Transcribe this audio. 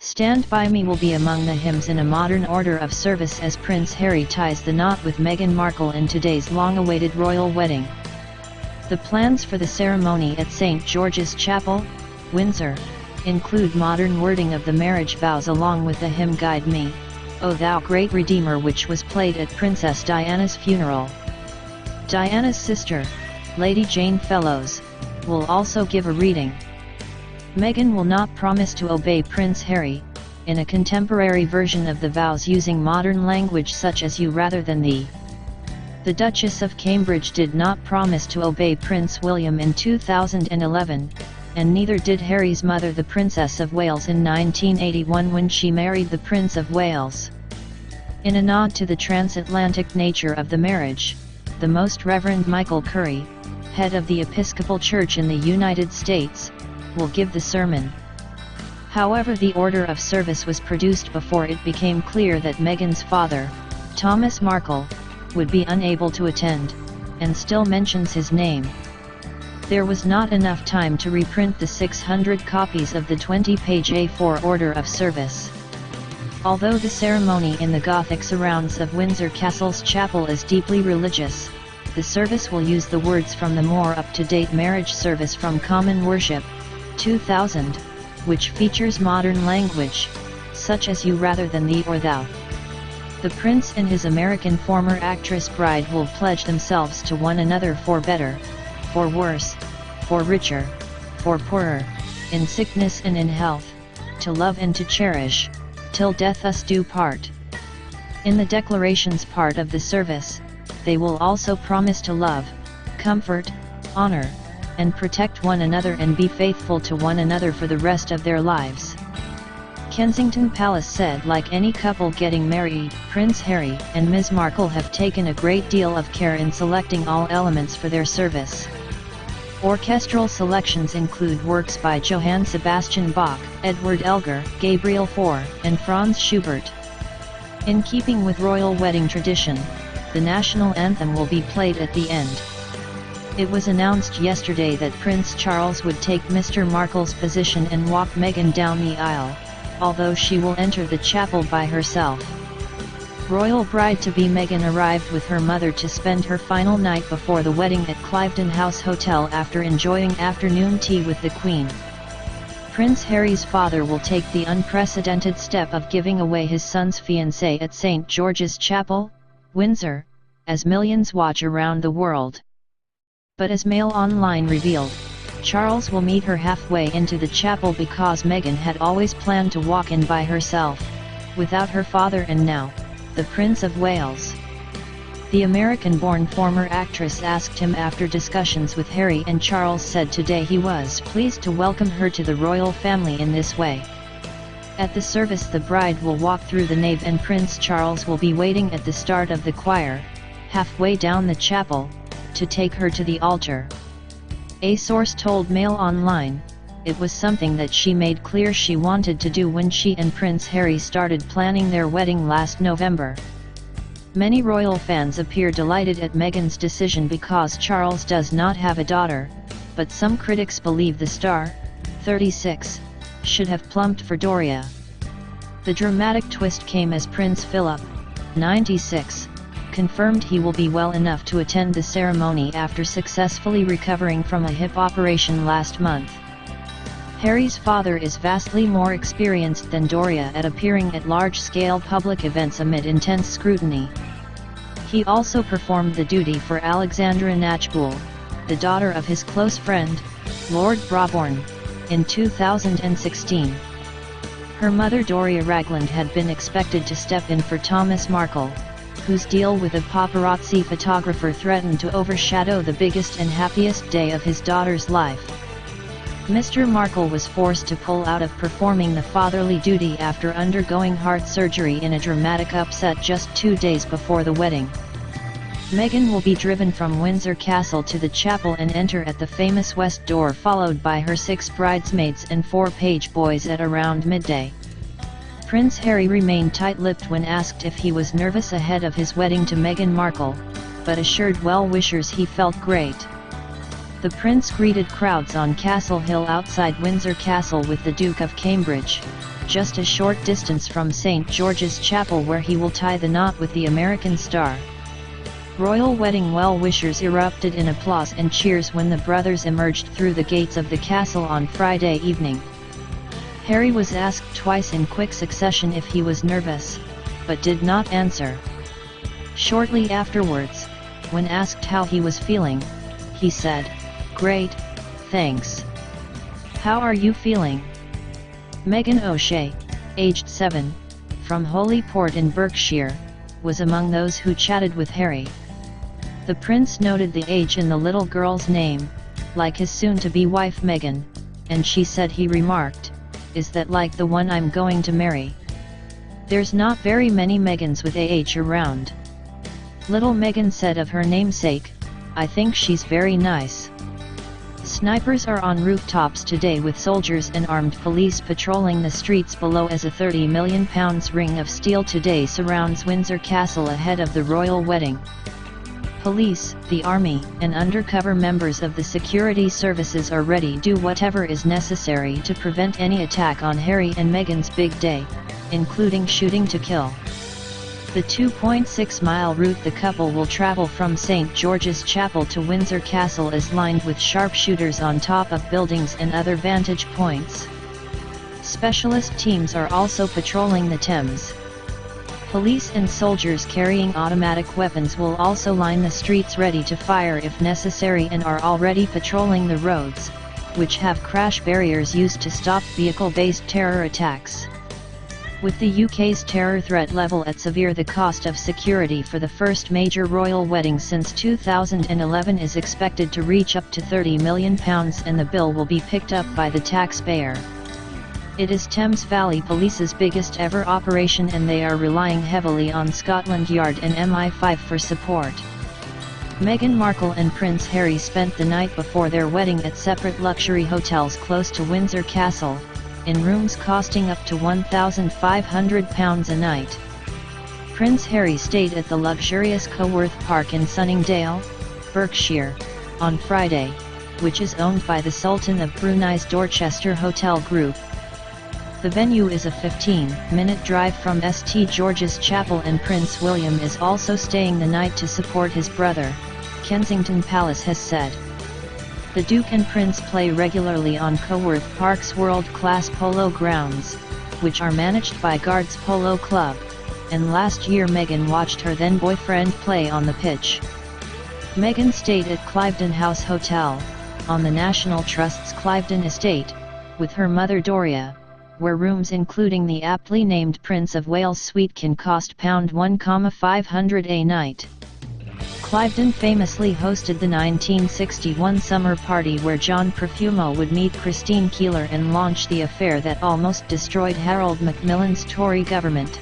Stand By Me will be among the hymns in a modern order of service as Prince Harry ties the knot with Meghan Markle in today's long-awaited royal wedding. The plans for the ceremony at St. George's Chapel, Windsor, include modern wording of the marriage vows along with the hymn Guide Me, O Thou Great Redeemer, which was played at Princess Diana's funeral. Diana's sister, Lady Jane Fellows, will also give a reading. Meghan will not promise to obey Prince Harry, in a contemporary version of the vows using modern language such as you rather than thee. The Duchess of Cambridge did not promise to obey Prince William in 2011, and neither did Harry's mother, the Princess of Wales, in 1981 when she married the Prince of Wales. In a nod to the transatlantic nature of the marriage, the Most Reverend Michael Curry, head of the Episcopal Church in the United States, will give the sermon. However, the order of service was produced before it became clear that Meghan's father, Thomas Markle, would be unable to attend, and still mentions his name. There was not enough time to reprint the 600 copies of the 20-page A4 order of service. Although the ceremony in the Gothic surrounds of Windsor Castle's chapel is deeply religious, the service will use the words from the more up-to-date marriage service from Common Worship, 2000, which features modern language, such as you rather than thee or thou. The prince and his American former actress bride will pledge themselves to one another for better, for worse, for richer, for poorer, in sickness and in health, to love and to cherish, till death us do part. In the declarations part of the service, they will also promise to love, comfort, honor, and protect one another and be faithful to one another for the rest of their lives. Kensington Palace said, like any couple getting married, Prince Harry and Ms. Markle have taken a great deal of care in selecting all elements for their service. Orchestral selections include works by Johann Sebastian Bach, Edward Elgar, Gabriel Fauré, and Franz Schubert. In keeping with royal wedding tradition, the national anthem will be played at the end. It was announced yesterday that Prince Charles would take Mr. Markle's position and walk Meghan down the aisle, although she will enter the chapel by herself. Royal bride-to-be Meghan arrived with her mother to spend her final night before the wedding at Cliveden House Hotel after enjoying afternoon tea with the Queen. Prince Harry's father will take the unprecedented step of giving away his son's fiancée at St. George's Chapel, Windsor, as millions watch around the world. But as Mail Online revealed, Charles will meet her halfway into the chapel because Meghan had always planned to walk in by herself, without her father and now, the Prince of Wales. The American-born former actress asked him after discussions with Harry, and Charles said today he was pleased to welcome her to the royal family in this way. At the service, the bride will walk through the nave and Prince Charles will be waiting at the start of the choir, halfway down the chapel, to take her to the altar. A source told Mail Online, it was something that she made clear she wanted to do when she and Prince Harry started planning their wedding last November. Many royal fans appear delighted at Meghan's decision because Charles does not have a daughter, but some critics believe the star, 36, should have plumped for Doria. The dramatic twist came as Prince Philip, 96, confirmed he will be well enough to attend the ceremony after successfully recovering from a hip operation last month. Harry's father is vastly more experienced than Doria at appearing at large-scale public events amid intense scrutiny. He also performed the duty for Alexandra Knatchbull, the daughter of his close friend, Lord Brabourne, in 2016. Her mother Doria Ragland had been expected to step in for Thomas Markle, whose deal with a paparazzi photographer threatened to overshadow the biggest and happiest day of his daughter's life. Mr. Markle was forced to pull out of performing the fatherly duty after undergoing heart surgery in a dramatic upset just 2 days before the wedding. Meghan will be driven from Windsor Castle to the chapel and enter at the famous West Door, followed by her 6 bridesmaids and 4 page boys at around midday. Prince Harry remained tight-lipped when asked if he was nervous ahead of his wedding to Meghan Markle, but assured well-wishers he felt great. The prince greeted crowds on Castle Hill outside Windsor Castle with the Duke of Cambridge, just a short distance from St. George's Chapel, where he will tie the knot with the American star. Royal wedding well-wishers erupted in applause and cheers when the brothers emerged through the gates of the castle on Friday evening. Harry was asked twice in quick succession if he was nervous, but did not answer. Shortly afterwards, when asked how he was feeling, he said, "Great, thanks. How are you feeling?" Megan O'Shea, aged 7, from Holyport in Berkshire, was among those who chatted with Harry. The prince noted the age in the little girl's name, like his soon-to-be wife Meghan, and she said, he remarked, "Is that like the one I'm going to marry? There's not very many Megans with AH around." Little Meghan said of her namesake, "I think she's very nice." Snipers are on rooftops today with soldiers and armed police patrolling the streets below as a £30 million ring of steel today surrounds Windsor Castle ahead of the royal wedding. Police, the army, and undercover members of the security services are ready to do whatever is necessary to prevent any attack on Harry and Meghan's big day, including shooting to kill. The 2.6-mile route the couple will travel from St. George's Chapel to Windsor Castle is lined with sharpshooters on top of buildings and other vantage points. Specialist teams are also patrolling the Thames. Police and soldiers carrying automatic weapons will also line the streets ready to fire if necessary and are already patrolling the roads, which have crash barriers used to stop vehicle-based terror attacks. With the UK's terror threat level at severe, the cost of security for the first major royal wedding since 2011 is expected to reach up to £30 million, and the bill will be picked up by the taxpayer. It is Thames Valley Police's biggest ever operation, and they are relying heavily on Scotland Yard and MI5 for support. Meghan Markle and Prince Harry spent the night before their wedding at separate luxury hotels close to Windsor Castle, in rooms costing up to £1,500 a night. Prince Harry stayed at the luxurious Coworth Park in Sunningdale, Berkshire, on Friday, which is owned by the Sultan of Brunei's Dorchester Hotel Group. The venue is a 15-minute drive from St. George's Chapel, and Prince William is also staying the night to support his brother, Kensington Palace has said. The Duke and Prince play regularly on Coworth Park's world-class polo grounds, which are managed by Guards Polo Club, and last year Meghan watched her then-boyfriend play on the pitch. Meghan stayed at Cliveden House Hotel, on the National Trust's Cliveden estate, with her mother Doria, where rooms including the aptly named Prince of Wales suite can cost £1,500 a night. Cliveden famously hosted the 1961 summer party where John Profumo would meet Christine Keeler and launch the affair that almost destroyed Harold Macmillan's Tory government.